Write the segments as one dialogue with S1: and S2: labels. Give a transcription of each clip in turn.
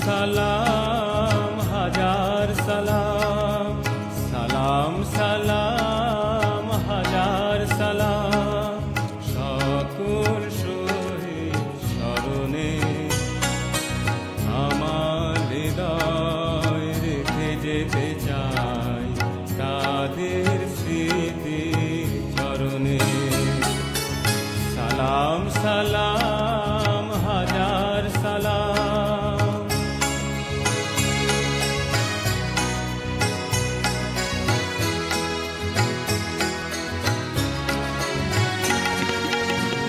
S1: সালাম হাজার সালাম, সালাম সালাম হাজার সালাম, সকল শহীদ স্মরণে আমার হৃদয় রেখে যেতে চাই তাদের স্মৃতির চরণে। সালাম সালাম হাজার সালাম।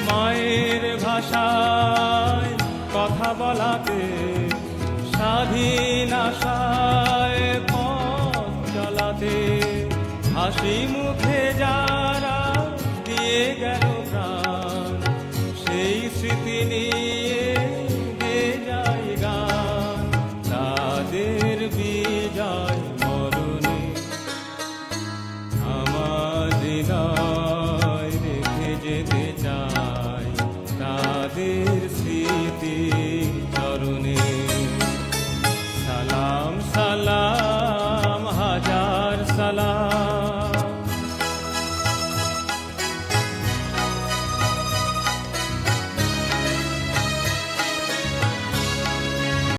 S1: মায়ের ভাষায় কথা বলাতে, স্বাধীন আশায় পথ চলাতে, হাসি